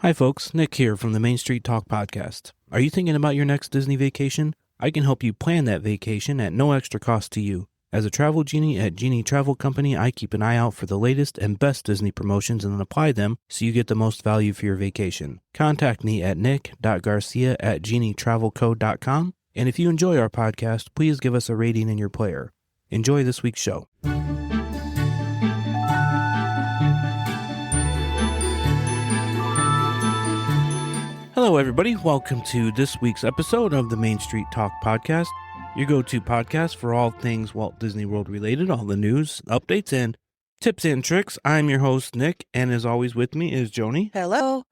Hi folks, Nick here from the Main Street Talk podcast. Are you thinking about your next Disney vacation? I can help you plan that vacation at no extra cost to you. As a travel genie at Genie Travel Company, I keep an eye out for the latest and best Disney promotions and then apply them so you get the most value for your vacation. Contact me at nick.garcia@genietravelco.com. And if you enjoy our podcast, please give us a rating in your player. Enjoy this week's show. Hello, everybody. Welcome to this week's episode of the Main Street Talk podcast, your go-to podcast for all things Walt Disney World related, all the news, updates, and tips and tricks. I'm your host, Nick, and as always with me is Joni. Hello.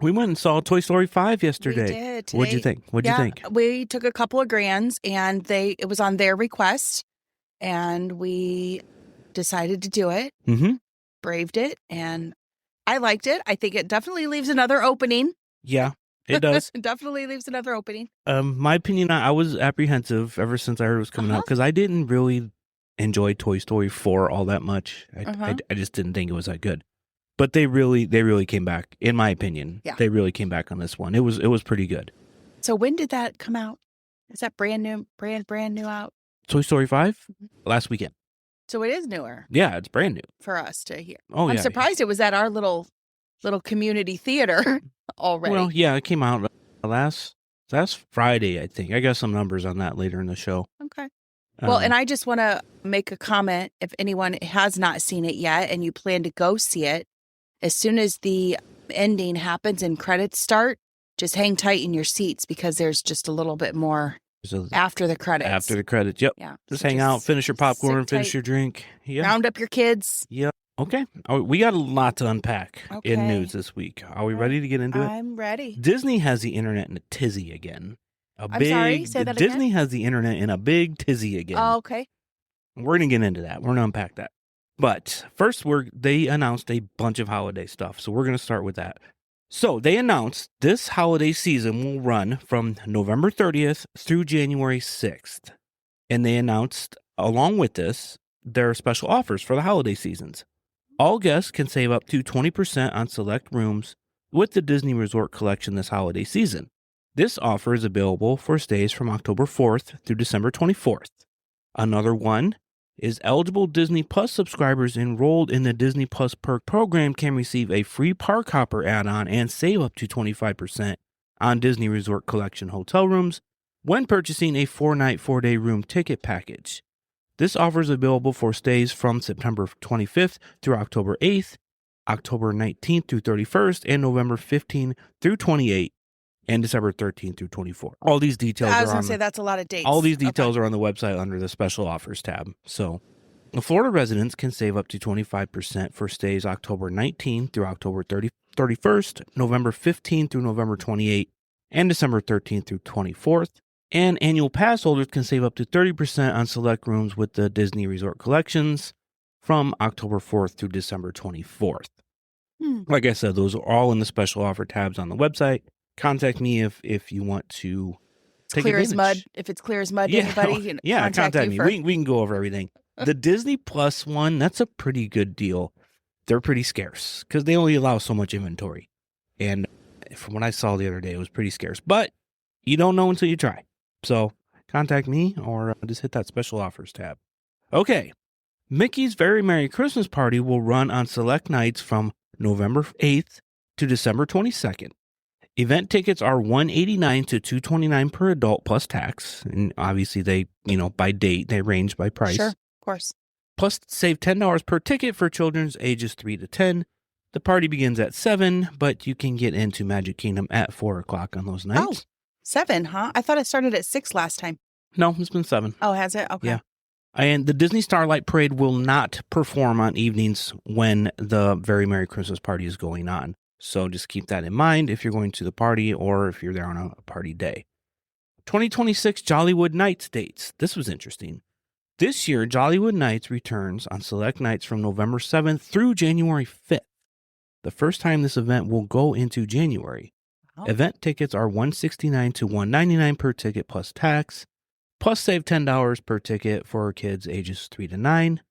We went and saw Toy Story 5 yesterday. We did. What'd you think? We took a couple of grands, and it was on their request, and we decided to do it. Mm-hmm. Braved it, and I liked it. I think it definitely leaves another opening. Yeah. It does. It definitely leaves another opening. My opinion, I was apprehensive ever since I heard it was coming out because I didn't really enjoy Toy Story 4 all that much. I just didn't think it was that good. But they really came back, in my opinion. Yeah. They really came back on this one. It was pretty good. So when did that come out? Is that brand new out? Toy Story 5? Last weekend. So it is newer. Yeah, it's brand new. For us to hear. Oh, I'm yeah. surprised it was at our little community theater already. Well, yeah, it came out last Friday, I think. I got some numbers on that later in the show. Okay. Well, and I just want to make a comment. If anyone has not seen it yet and you plan to go see it, as soon as the ending happens and credits start, just hang tight in your seats because there's just a little bit more after the credits. After the credits, yep. Yeah. Just hang out, finish your popcorn, finish your drink. Yeah. Round up your kids. Yep. Okay. We got a lot to unpack in news this week. Are we ready to get into it? I'm ready. Disney has the internet in a tizzy again. Sorry, say that Disney again? has the internet in a big tizzy again. Oh, okay. We're going to get into that. We're going to unpack that. But first, they announced a bunch of holiday stuff. So we're going to start with that. So they announced this holiday season will run from November 30th through January 6th. And they announced, along with this, their special offers for the holiday seasons. All guests can save up to 20% on select rooms with the Disney Resort Collection this holiday season. This offer is available for stays from October 4th through December 24th. Another one is eligible Disney Plus subscribers enrolled in the Disney Plus Perk program can receive a free Park Hopper add-on and save up to 25% on Disney Resort Collection hotel rooms when purchasing a 4-night, 4-day room ticket package. This offer is available for stays from September 25th through October 8th, October 19th through 31st, and November 15th through 28th, and December 13th through 24th. All these details I was going to say that's a lot of dates. All these details are on the website under the special offers tab. So, the Florida residents can save up to 25% for stays October 19th through October 31st, November 15th through November 28th, and December 13th through 24th. And annual pass holders can save up to 30% on select rooms with the Disney Resort Collections from October 4th through December 24th. Like I said, those are all in the special offer tabs on the website. Contact me if you want to take clear advantage. as mud. If it's clear as mud to anybody, contact me. We can go over everything. The Disney Plus one, that's a pretty good deal. They're pretty scarce because they only allow so much inventory. And from what I saw the other day, it was pretty scarce. But you don't know until you try. So contact me or just hit that special offers tab. Okay. Mickey's Very Merry Christmas Party will run on select nights from November 8th to December 22nd. Event tickets are $189 to $229 per adult plus tax. And obviously they, by date, they range by price. Sure, of course. Plus save $10 per ticket for children's ages 3 to 10. The party begins at 7, but you can get into Magic Kingdom at 4 o'clock on those nights. Oh. 7, huh? I thought it started at 6 last time. No, it's been 7. Oh, has it? Okay. Yeah. And the Disney Starlight Parade will not perform on evenings when the Very Merry Christmas Party is going on. So just keep that in mind if you're going to the party or if you're there on a party day. 2026 Jollywood Nights dates. This was interesting. This year, Jollywood Nights returns on select nights from November 7th through January 5th. The first time this event will go into January. Oh. Event tickets are $169 to $199 per ticket plus tax, plus save $10 per ticket for kids ages 3 to 9.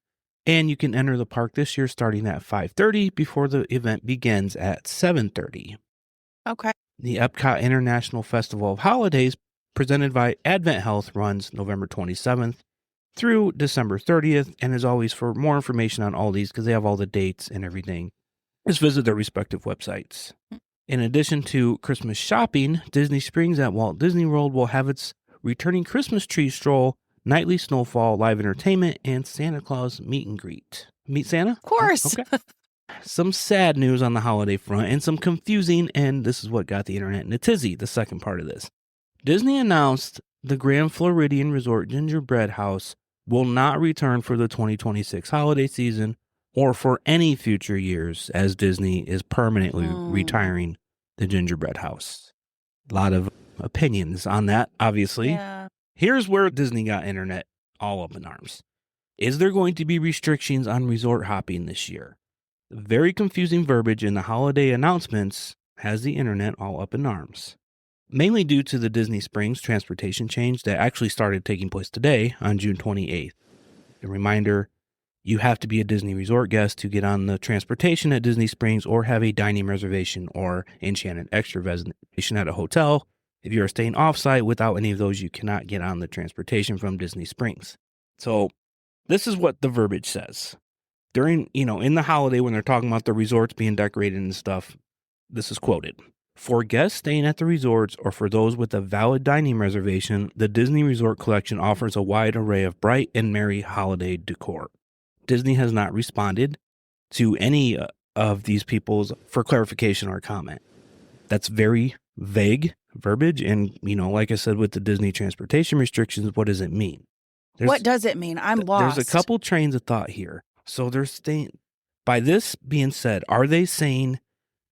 And you can enter the park this year starting at 5:30 before the event begins at 7:30. Okay. The Epcot International Festival of Holidays, presented by Advent Health, runs November 27th through December 30th. And as always, for more information on all these, because they have all the dates and everything, just visit their respective websites. In addition to Christmas shopping, Disney Springs at Walt Disney World will have its returning Christmas tree stroll, nightly snowfall, live entertainment, and Santa Claus meet and greet. Meet Santa? Of course. Okay. Some sad news on the holiday front and some confusing, and this is what got the internet in a tizzy, the second part of this. Disney announced the Grand Floridian Resort Gingerbread House will not return for the 2026 holiday season or for any future years, as Disney is permanently retiring the Gingerbread House. A lot of opinions on that, obviously. Yeah. Here's where Disney got internet all up in arms. Is there going to be restrictions on resort hopping this year? Very confusing verbiage in the holiday announcements has the internet all up in arms. Mainly due to the Disney Springs transportation change that actually started taking place today on June 28th. A reminder, you have to be a Disney resort guest to get on the transportation at Disney Springs or have a dining reservation or Enchanted Extra reservation at a hotel. If you are staying offsite without any of those, you cannot get on the transportation from Disney Springs. So this is what the verbiage says. During, in the holiday when they're talking about the resorts being decorated and stuff, this is quoted. For guests staying at the resorts or for those with a valid dining reservation, the Disney Resort Collection offers a wide array of bright and merry holiday decor. Disney has not responded to any of these people's for clarification or comment. That's very vague verbiage. And, like I said, with the Disney transportation restrictions, what does it mean? What does it mean? I'm lost. There's a couple trains of thought here. So they're staying. By this being said, are they saying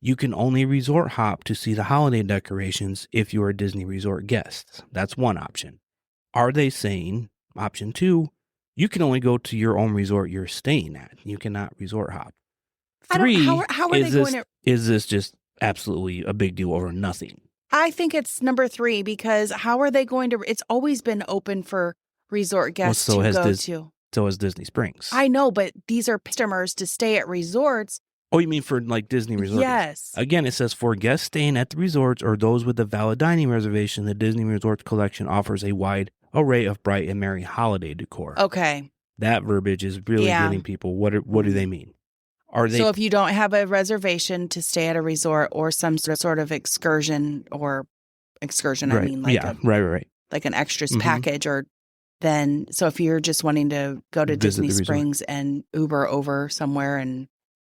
you can only resort hop to see the holiday decorations if you're a Disney resort guest? That's one option. Are they saying, option two, you can only go to your own resort you're staying at? You cannot resort hop. Three, how are they going to... Is this just absolutely a big deal or nothing? I think it's number 3 because how are they going to... It's always been open for resort guests to go to. So is Disney Springs. I know, but these are customers to stay at resorts. Oh, you mean for like Disney resorts? Yes. Again, it says for guests staying at the resorts or those with a valid dining reservation, the Disney Resort Collection offers a wide array of bright and merry holiday decor. Okay. That verbiage is really getting people. What do they mean? Are they? So if you don't have a reservation to stay at a resort or some sort of excursion, right. I mean, like right. like an extras package, or then so if you're just wanting to go to Disney Springs and Uber over somewhere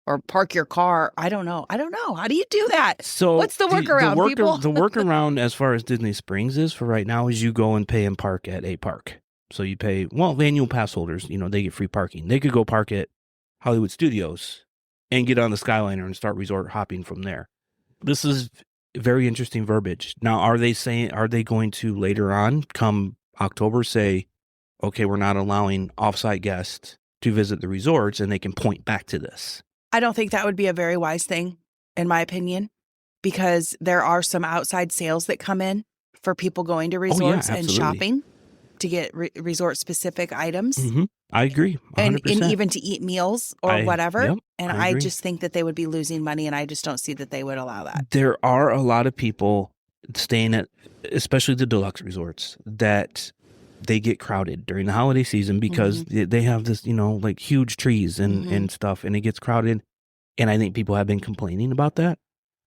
or park your car, I don't know. How do you do that? So what's the workaround, people? The workaround as far as Disney Springs is for right now is you go and pay and park at a park. So you pay, annual pass holders, they get free parking. They could go park at Hollywood Studios and get on the Skyliner and start resort hopping from there. This is very interesting verbiage. Now, are they going to later on, come October, say, okay, we're not allowing offsite guests to visit the resorts, and they can point back to this? I don't think that would be a very wise thing, in my opinion, because there are some outside sales that come in for people going to resorts and shopping to get resort-specific items. Mm-hmm. I agree, 100%. And even to eat meals or whatever. Yep, and I just think that they would be losing money, and I just don't see that they would allow that. There are a lot of people staying at, especially the deluxe resorts, that they get crowded during the holiday season because they have this, like huge trees and stuff, and it gets crowded. And I think people have been complaining about that.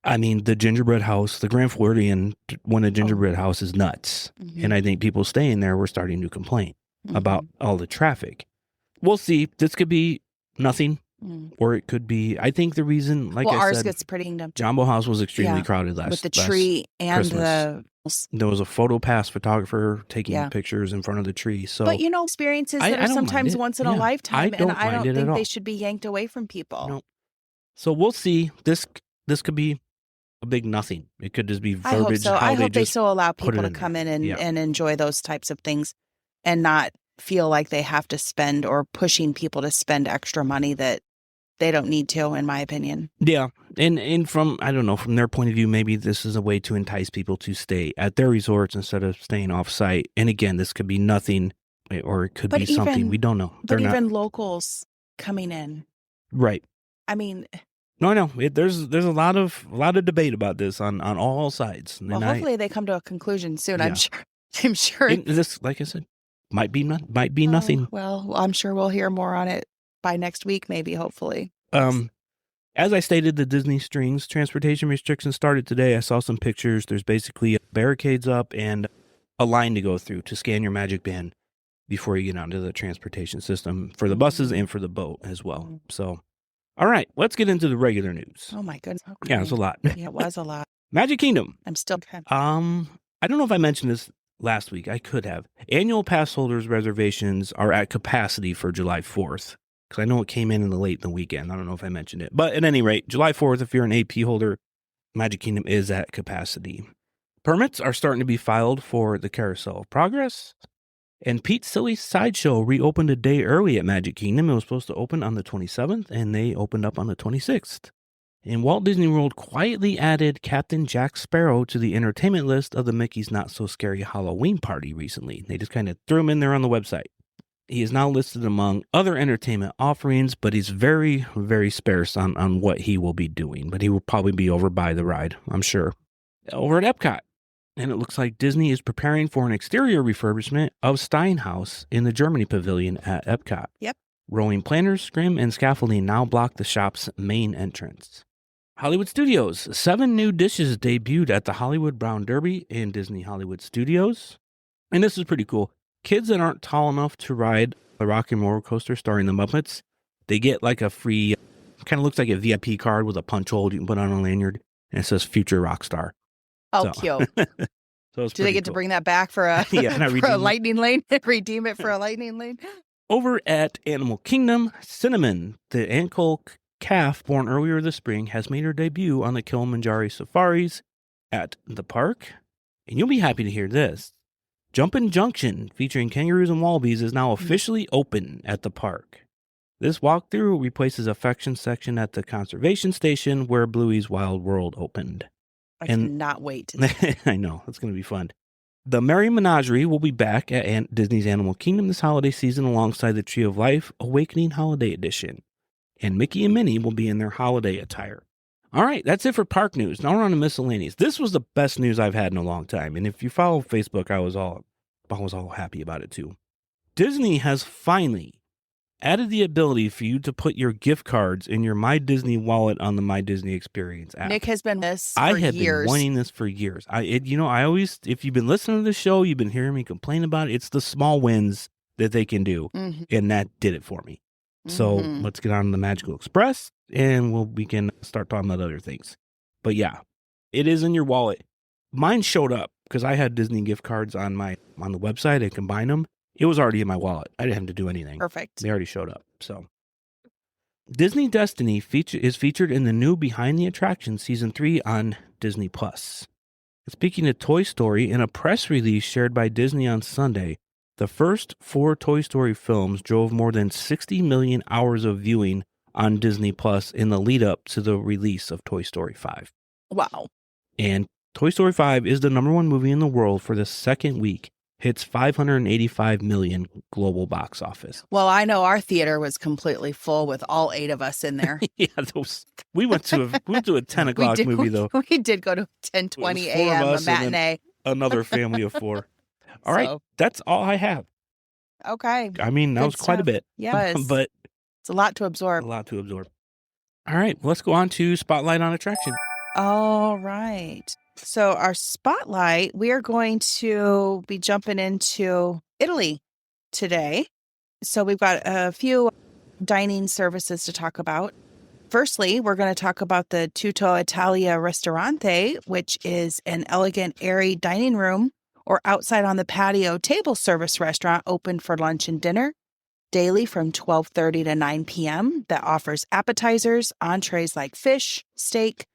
I mean, the gingerbread house, the Grand Floridian, when a gingerbread house is nuts. And I think people staying there were starting to complain about all the traffic. We'll see. This could be nothing, or it could be, I think the reason, I ours said, gets pretty kingdom. Jumbo House was extremely crowded with the tree and Christmas. There was a photo pass photographer taking pictures in front of the tree. So, but experiences that are sometimes once in a lifetime, and I don't think they should be yanked away from people. No. So we'll see. This could be a big nothing. It could just be verbiage. I hope so. I hope they still allow people to come in and enjoy those types of things and not feel like they have to spend or pushing people to spend extra money that they don't need to, in my opinion. Yeah. And from their point of view, maybe this is a way to entice people to stay at their resorts instead of staying off site. And again, this could be nothing, or it could be something. We don't know. But even locals coming in. Right. I mean, No. There's a lot of debate about this on all sides. Well, hopefully they come to a conclusion soon. Yeah. I'm sure. This, like I said, might be nothing. Well, I'm sure we'll hear more on it by next week, maybe, hopefully. As I stated, the Disney Strings transportation restrictions started today. I saw some pictures. There's basically barricades up and a line to go through to scan your Magic Band before you get onto the transportation system for the buses and for the boat as well. So, all right, let's get into the regular news. Oh, my goodness. Okay. Yeah, it's a lot. Yeah, it was a lot. Magic Kingdom. I'm still okay. I don't know if I mentioned this last week. I could have. Annual pass holders reservations are at capacity for July 4th. Because I know it came in the late in the weekend. I don't know if I mentioned it. But at any rate, July 4th, if you're an AP holder, Magic Kingdom is at capacity. Permits are starting to be filed for the Carousel of Progress. And Pete's Silly Sideshow reopened a day early at Magic Kingdom. It was supposed to open on the 27th, and they opened up on the 26th. And Walt Disney World quietly added Captain Jack Sparrow to the entertainment list of the Mickey's Not So Scary Halloween Party recently. They just kind of threw him in there on the website. He is now listed among other entertainment offerings, but he's very, very sparse on what he will be doing. But he will probably be over by the ride, I'm sure. Over at Epcot. And it looks like Disney is preparing for an exterior refurbishment of Steinhaus in the Germany Pavilion at Epcot. Yep. Rowing planters, scrim, and scaffolding now block the shop's main entrance. Hollywood Studios. 7 new dishes debuted at the Hollywood Brown Derby and Disney Hollywood Studios. And this is pretty cool. Kids that aren't tall enough to ride the Rockin' Roller Coaster starring the Muppets, they get like a free, kind of looks like a VIP card with a punch hole you can put on a lanyard, and it says Future Rock Star. Oh, so. Cute. Do they get to bring that back for a, for a lightning lane? Redeem it for a lightning lane? Over at Animal Kingdom, Cinnamon, the Ankle calf born earlier this spring, has made her debut on the Kilimanjaro safaris at the park. And you'll be happy to hear this. Jumpin' Junction, featuring kangaroos and wallabies, is now officially open at the park. This walkthrough replaces a section at the conservation station where Bluey's Wild World opened. I cannot wait to see. I know, it's going to be fun. The Merry Menagerie will be back at Disney's Animal Kingdom this holiday season alongside the Tree of Life Awakening Holiday Edition. And Mickey and Minnie will be in their holiday attire. All right, that's it for park news. Now we're on to miscellaneous. This was the best news I've had in a long time. And if you follow Facebook, I was all happy about it too. Disney has finally added the ability for you to put your gift cards in your My Disney wallet on the My Disney Experience app. Nick has been this for years. I have been wanting this for years. I always, if you've been listening to the show, you've been hearing me complain about it. It's the small wins that they can do. Mm-hmm. And that did it for me. So let's get on to the Magical Express and we can start talking about other things. But yeah, it is in your wallet. Mine showed up because I had Disney gift cards on the website. I combined them. It was already in my wallet. I didn't have to do anything. Perfect. They already showed up. So Disney Destiny is featured in the new Behind the Attractions Season 3 on Disney+. Speaking of Toy Story, in a press release shared by Disney on Sunday, the first 4 Toy Story films drove more than 60 million hours of viewing on Disney Plus in the lead up to the release of Toy Story 5. Wow. And Toy Story 5 is the number 1 movie in the world for the second week. Hits 585 million global box office. Well, I know our theater was completely full with all 8 of us in there. Yeah, we went to a 10 o'clock movie though. We did go to 10:20 a.m. a matinee. Another family of 4. All right, that's all I have. Okay. I mean, that was quite a bit. Yeah, but it's a lot to absorb. All right, let's go on to Spotlight on Attraction. All right. So our spotlight, we are going to be jumping into Italy today. So we've got a few dining services to talk about. Firstly, we're going to talk about the Tutto Italia Ristorante, which is an elegant, airy dining room or outside on the patio table service restaurant open for lunch and dinner daily from 12:30 to 9 p.m. that offers appetizers, entrees like fish, steak,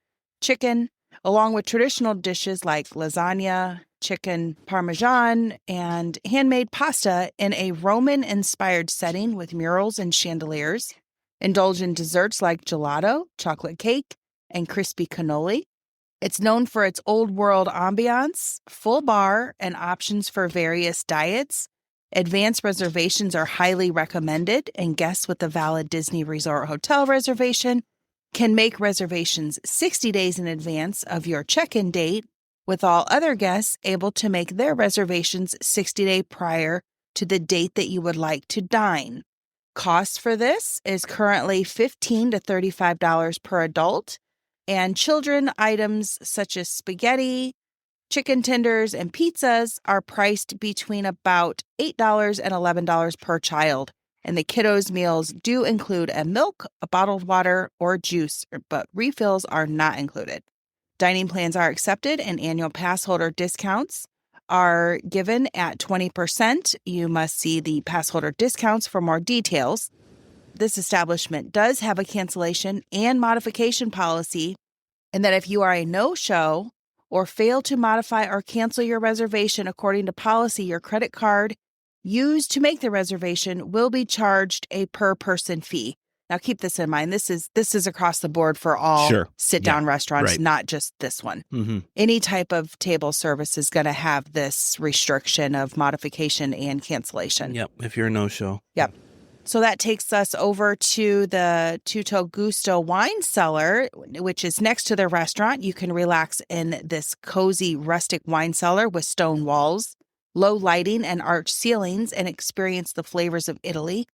chicken, along with traditional dishes like lasagna, chicken parmesan, and handmade pasta in a Roman-inspired setting with murals and chandeliers. Indulge in desserts like gelato, chocolate cake, and crispy cannoli. It's known for its old-world ambiance, full bar, and options for various diets. Advanced reservations are highly recommended, and guests with a valid Disney Resort Hotel reservation can make reservations 60 days in advance of your check-in date, with all other guests able to make their reservations 60 days prior to the date that you would like to dine. Cost for this is currently $15 to $35 per adult, and children items such as spaghetti, chicken tenders, and pizzas are priced between about $8 and $11 per child. And the kiddos' meals do include a milk, a bottled water, or juice, but refills are not included. Dining plans are accepted, and annual pass holder discounts are given at 20%. You must see the pass holder discounts for more details. This establishment does have a cancellation and modification policy, and that if you are a no-show or fail to modify or cancel your reservation according to policy, your credit card used to make the reservation will be charged a per-person fee. Now, keep this in mind. This is across the board for all sit-down restaurants, right. not just this one. Mm-hmm. Any type of table service is going to have this restriction of modification and cancellation. Yep, if you're a no-show. Yep. So that takes us over to the Tutto Gusto wine cellar, which is next to the restaurant. You can relax in this cozy rustic wine cellar with stone walls, low lighting, and arched ceilings, and experience the flavors of Italy.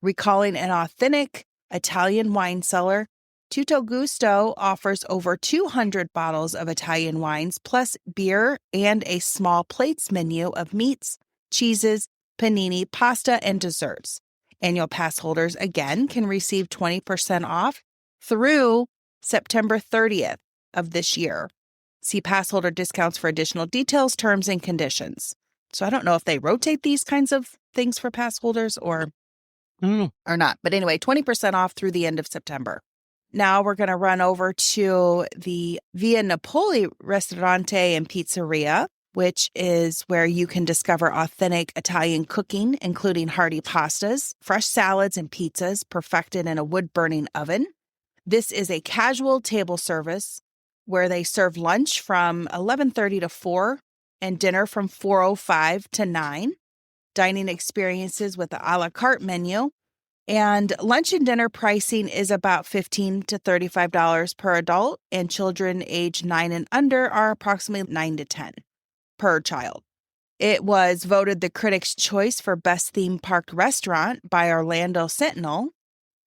Recalling an authentic Italian wine cellar, Tutto Gusto offers over 200 bottles of Italian wines, plus beer and a small plates menu of meats, cheeses, panini, pasta, and desserts. Annual pass holders, again, can receive 20% off through September 30th of this year. See pass holder discounts for additional details, terms, and conditions. So I don't know if they rotate these kinds of things for pass holders or not. But anyway, 20% off through the end of September. Now we're going to run over to the Via Napoli Ristorante and Pizzeria, which is where you can discover authentic Italian cooking, including hearty pastas, fresh salads, and pizzas perfected in a wood-burning oven. This is a casual table service where they serve lunch from 11:30 to 4 and dinner from 4:05 to 9. Dining experiences with the a la carte menu, and lunch and dinner pricing is about $15 to $35 per adult, and children age 9 and under are approximately 9 to 10 per child. It was voted the Critics' Choice for Best Theme Park Restaurant by Orlando Sentinel.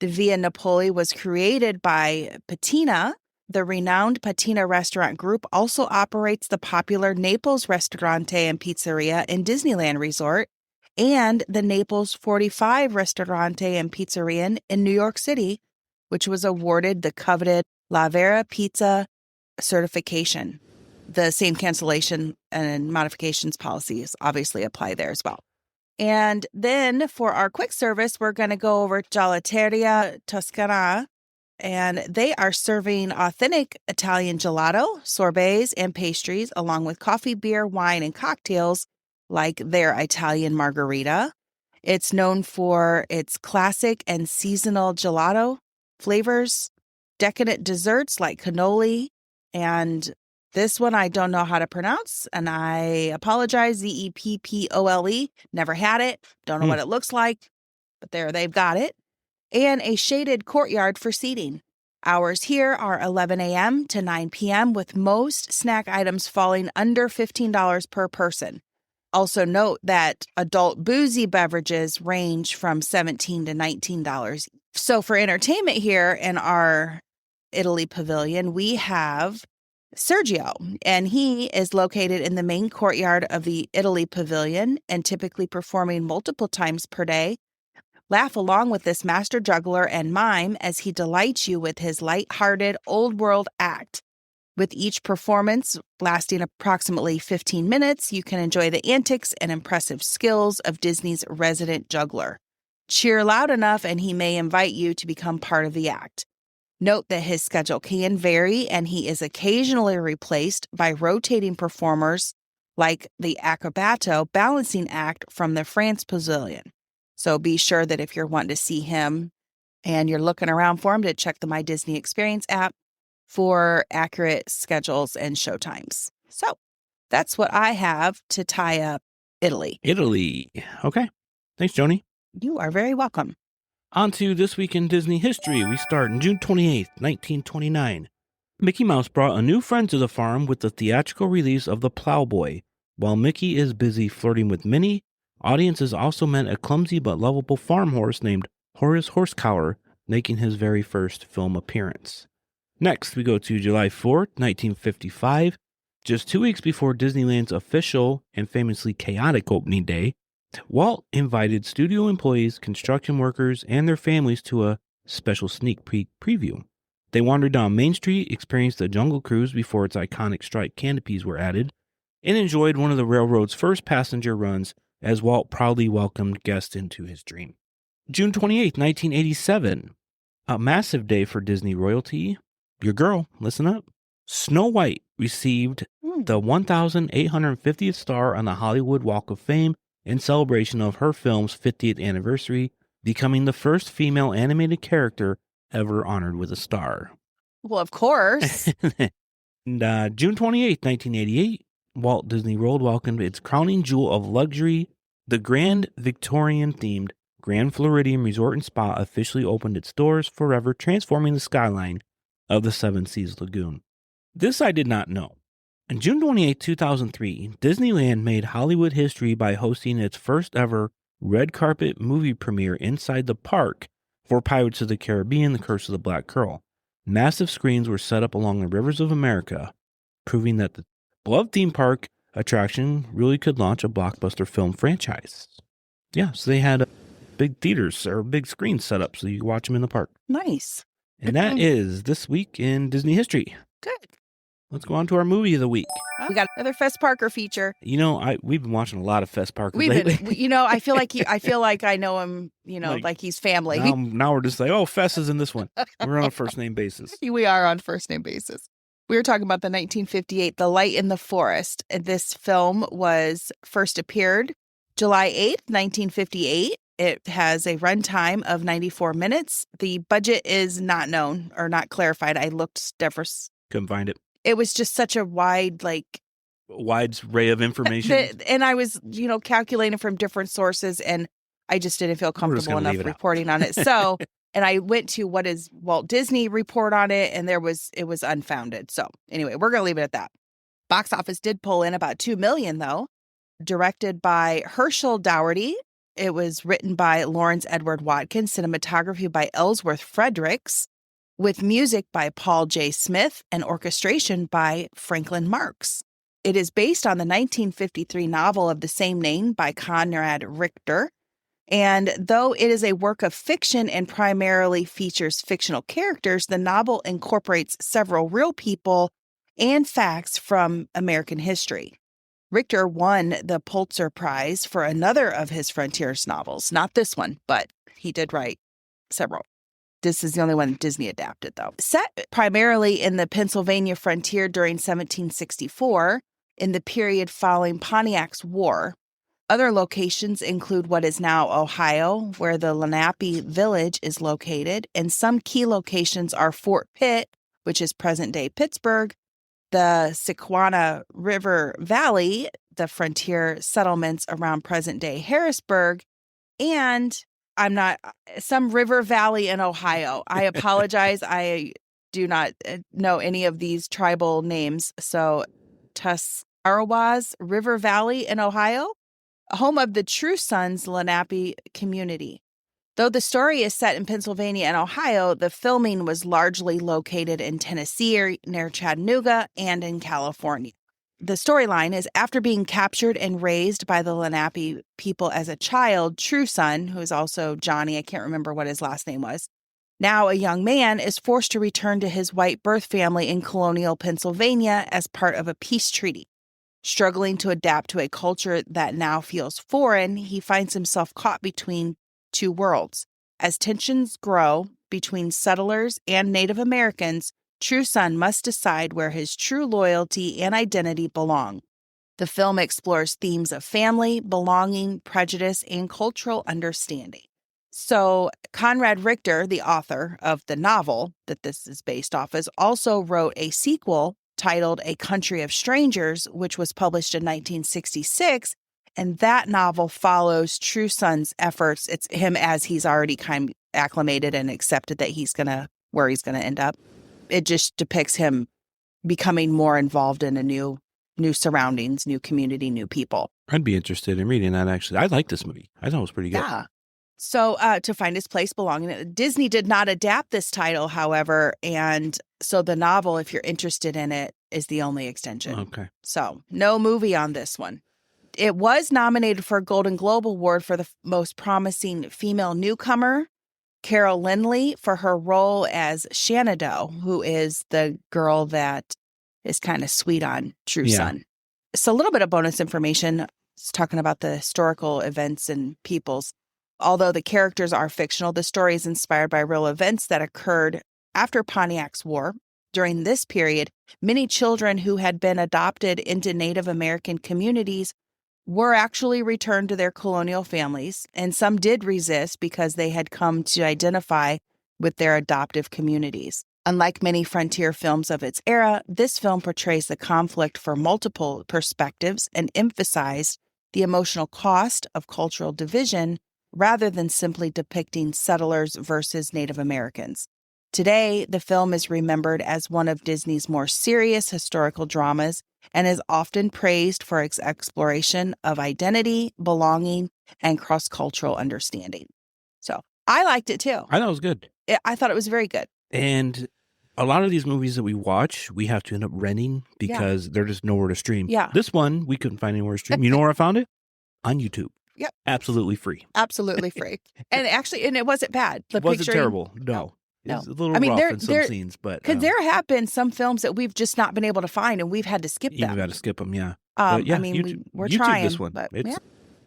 The Via Napoli was created by Patina. The renowned Patina Restaurant Group also operates the popular Naples Ristorante and Pizzeria in Disneyland Resort, and the Naples 45 Ristorante and Pizzeria in New York City, which was awarded the coveted La Vera Pizza certification. The same cancellation and modifications policies obviously apply there as well. And then for our quick service, we're going to go over Gelateria Toscana, and they are serving authentic Italian gelato, sorbets, and pastries, along with coffee, beer, wine, and cocktails like their Italian margarita. It's known for its classic and seasonal gelato flavors, decadent desserts like cannoli, and this one I don't know how to pronounce, and I apologize, Zeppole. Never had it, don't know what it looks like, but there they've got it. And a shaded courtyard for seating. Hours here are 11 a.m. to 9 p.m., with most snack items falling under $15 per person. Also note that adult boozy beverages range from $17 to $19. So for entertainment here in our Italy pavilion, we have Sergio, and he is located in the main courtyard of the Italy pavilion and typically performing multiple times per day. Laugh along with this master juggler and mime as he delights you with his light-hearted old world act. With each performance lasting approximately 15 minutes, you can enjoy the antics and impressive skills of Disney's resident juggler. Cheer loud enough and he may invite you to become part of the act. Note that his schedule can vary, and he is occasionally replaced by rotating performers like the Acrobato balancing act from the France Pavilion. So be sure that if you're wanting to see him and you're looking around for him, to check the My Disney Experience app for accurate schedules and showtimes. So that's what I have to tie up Italy. Italy. Okay. Thanks, Joni. You are very welcome. On to This Week in Disney History. We start on June 28th, 1929. Mickey Mouse brought a new friend to the farm with the theatrical release of The Plowboy. While Mickey is busy flirting with Minnie, audiences also met a clumsy but lovable farm horse named Horace Horsecollar, making his very first film appearance. Next, we go to July 4th, 1955. Just 2 weeks before Disneyland's official and famously chaotic opening day, Walt invited studio employees, construction workers, and their families to a special sneak preview. They wandered down Main Street, experienced a jungle cruise before its iconic striped canopies were added, and enjoyed one of the railroad's first passenger runs as Walt proudly welcomed guests into his dream. June 28th, 1987. A massive day for Disney royalty. Your girl, listen up. Snow White received the 1,850th star on the Hollywood Walk of Fame in celebration of her film's 50th anniversary, becoming the first female animated character ever honored with a star. Well, of course. And, June 28th, 1988, Walt Disney World welcomed its crowning jewel of luxury. The Grand Victorian-themed Grand Floridian Resort and Spa officially opened its doors, forever transforming the skyline of the Seven Seas Lagoon. This I did not know. On June 28, 2003, Disneyland made Hollywood history by hosting its first ever red carpet movie premiere inside the park for Pirates of the Caribbean, The Curse of the Black Pearl. Massive screens were set up along the rivers of America, proving that the beloved theme park attraction really could launch a blockbuster film franchise. Yeah, so they had big theaters or big screens set up so you could watch them in the park. Nice. And that is This Week in Disney History. Good. Let's go on to our movie of the week. We got another Fess Parker feature. You know, we've been watching a lot of Fess Parker lately. I feel like I know him, like he's family. Now we're just like, oh, Fess is in this one. We're on a first name basis. We are on first name basis. We were talking about the 1958, The Light in the Forest. This film was first appeared July 8th, 1958. It has a runtime of 94 minutes. The budget is not known or not clarified. I looked couldn't find it. It was just such a wide array of information. And I was, calculating from different sources, and I just didn't feel comfortable enough reporting on it. So, and I went to what is Walt Disney report on it, and it was unfounded. So anyway, we're going to leave it at that. Box office did pull in about $2 million, though. Directed by Herschel Dougherty. It was written by Lawrence Edward Watkins, cinematography by Ellsworth Fredericks, with music by Paul J. Smith and orchestration by Franklin Marks. It is based on the 1953 novel of the same name by Conrad Richter. And though it is a work of fiction and primarily features fictional characters, the novel incorporates several real people and facts from American history. Richter won the Pulitzer Prize for another of his Frontiers novels. Not this one, but he did write several. This is the only one Disney adapted, though. Set primarily in the Pennsylvania frontier during 1764, in the period following Pontiac's War. Other locations include what is now Ohio, where the Lenape Village is located, and some key locations are Fort Pitt, which is present-day Pittsburgh, the Sequanah River Valley, the frontier settlements around present-day Harrisburg, and some river valley in Ohio. I apologize. I do not know any of these tribal names. So Tuscarawas River Valley in Ohio, home of the True Sons Lenape community. Though the story is set in Pennsylvania and Ohio, the filming was largely located in Tennessee, near Chattanooga, and in California. The storyline is after being captured and raised by the Lenape people as a child, True Son, who is also Johnny, I can't remember what his last name was, now a young man, is forced to return to his white birth family in colonial Pennsylvania as part of a peace treaty. Struggling to adapt to a culture that now feels foreign, he finds himself caught between two worlds. As tensions grow between settlers and Native Americans, True Son must decide where his true loyalty and identity belong. The film explores themes of family, belonging, prejudice, and cultural understanding. So, Conrad Richter, the author of the novel that this is based off, also wrote a sequel titled A Country of Strangers, which was published in 1966. And that novel follows True Son's efforts. It's him as he's already kind acclimated and accepted that where he's gonna end up. It just depicts him becoming more involved in a new surroundings, new community, new people. I'd be interested in reading that, actually. I like this movie. I thought it was pretty good. Yeah. So to find his place belonging, Disney did not adapt this title, however, and so the novel, if you're interested in it, is the only extension. Okay. So no movie on this one. It was nominated for a Golden Globe Award for the most promising female newcomer, Carol Lindley, for her role as Shenandoah, who is the girl that is kind of sweet on True Son. So a little bit of bonus information. It's talking about the historical events and peoples. Although the characters are fictional, the story is inspired by real events that occurred after Pontiac's War. During this period, many children who had been adopted into Native American communities were actually returned to their colonial families, and some did resist because they had come to identify with their adoptive communities. Unlike many frontier films of its era, this film portrays the conflict from multiple perspectives and emphasized the emotional cost of cultural division rather than simply depicting settlers versus Native Americans. Today, the film is remembered as one of Disney's more serious historical dramas and is often praised for its exploration of identity, belonging, and cross-cultural understanding. So I liked it too. I thought it was good. I thought it was very good. And a lot of these movies that we watch, we have to end up renting because they're just nowhere to stream. Yeah. This one, we couldn't find anywhere to stream. You know where I found it? On YouTube. Yep. Absolutely free. Absolutely free. And it wasn't bad. It wasn't terrible. No. It's a little rough in some scenes, but because there have been some films that we've just not been able to find, and we've had to skip them. You've got to skip them, yeah. I mean, we're trying. This one, but it's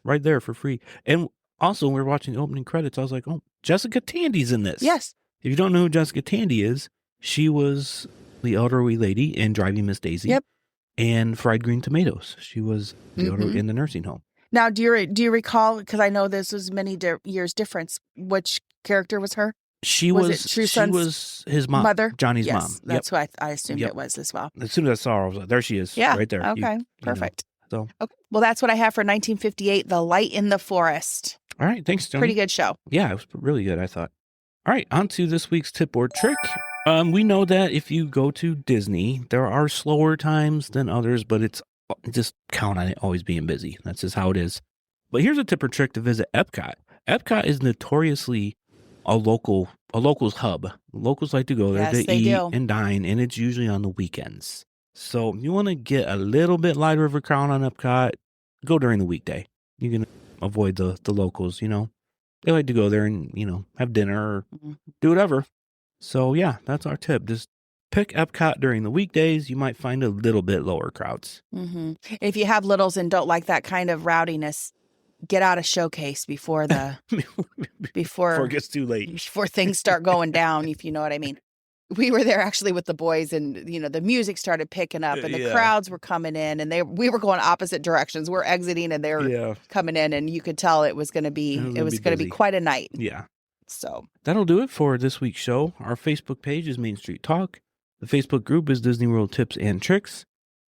right there for free. And also, when we were watching the opening credits, I was like, "Oh, Jessica Tandy's in this." Yes. If you don't know who Jessica Tandy is, she was the elderly lady in Driving Miss Daisy. Yep. And Fried Green Tomatoes. She was the elderly in the nursing home. Now, do you recall? Because I know this was many years difference. Which character was her? She was his mom, mother, Johnny's mom. That's who I assumed it was as well. As soon as I saw her, I was like, "There she is, right there." Okay, perfect. So, okay. Well, that's what I have for 1958, The Light in the Forest. All right, thanks, Tony. Pretty good show. Yeah, it was really good, I thought. All right, on to this week's tip or trick. We know that if you go to Disney, there are slower times than others, but it's just count on it always being busy. That's just how it is. But here's a tip or trick to visit Epcot. Epcot is notoriously a locals hub. Locals like to go there to eat and dine, and it's usually on the weekends. So if you want to get a little bit lighter of a crowd on Epcot, go during the weekday. You can avoid the locals, They like to go there and, have dinner or do whatever. So yeah, that's our tip. Just pick Epcot during the weekdays. You might find a little bit lower crowds. Mm-hmm. If you have littles and don't like that kind of rowdiness, get out of Showcase before before it gets too late. Before things start going down, if you know what I mean. We were there actually with the boys, and the music started picking up, and the crowds were coming in, and we were going opposite directions. We're exiting, and they were coming in, and you could tell it was going to be quite a night. Yeah. So that'll do it for this week's show. Our Facebook page is Main Street Talk. The Facebook group is Disney World Tips and Tricks.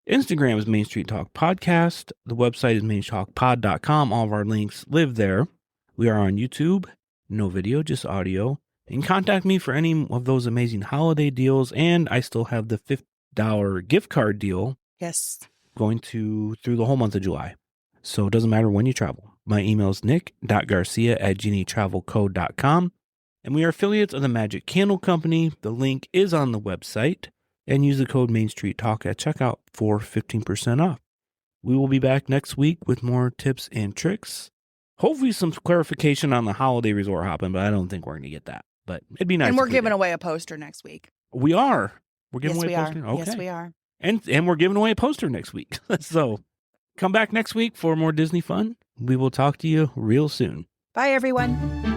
Instagram is Main Street Talk Podcast. The website is mainstreettalkpod.com. All of our links live there. We are on YouTube. No video, just audio. And contact me for any of those amazing holiday deals. And I still have the $50 gift card deal. Yes. Going through the whole month of July. So it doesn't matter when you travel. My email is nick.garcia@genietravelcode.com. And we are affiliates of the Magic Candle Company. The link is on the website. And use the code Main Street Talk at checkout for 15% off. We will be back next week with more tips and tricks. Hopefully some clarification on the holiday resort hopping, but I don't think we're going to get that. But it'd be nice. And we're giving away a poster next week. We are. We're giving away a poster? Okay. Yes, we are. And we're giving away a poster next week. So come back next week for more Disney fun. We will talk to you real soon. Bye, everyone.